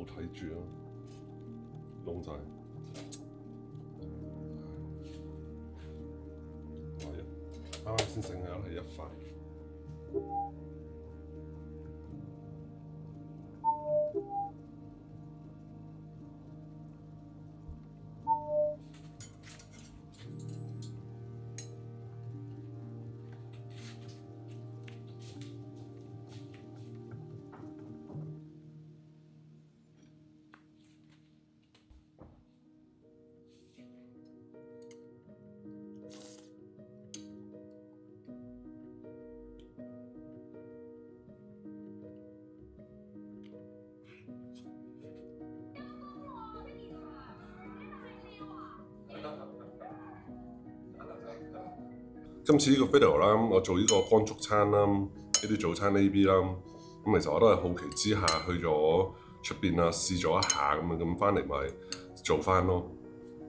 睇住啊，燶晒。啱啱先整下係一塊。今次呢個 video 啦，我做呢個光燭餐啦，呢啲早餐 AB 啦，咁其實我都係好奇之下去咗出邊啊，試咗一下咁翻嚟咪做翻咯。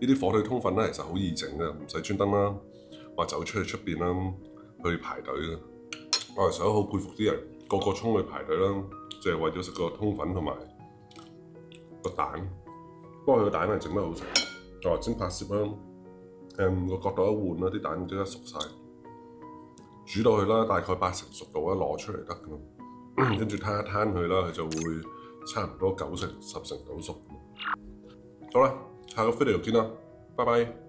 呢啲火腿通粉咧其實好易整嘅，唔使專登啦，話走出去出邊啦去排隊嘅。我其實都好佩服啲人，個個衝去排隊啦，就係為咗食個通粉同埋個蛋。不過佢個蛋係整得好食，我頭先拍攝啦，個角度一換啦，啲蛋即刻熟晒。煮到佢啦，大概80%熟度啦，攞出嚟得㗎。跟住攤一攤佢啦，佢就會差唔多90%、10%到熟。好啦，下個 video 見啦，拜拜。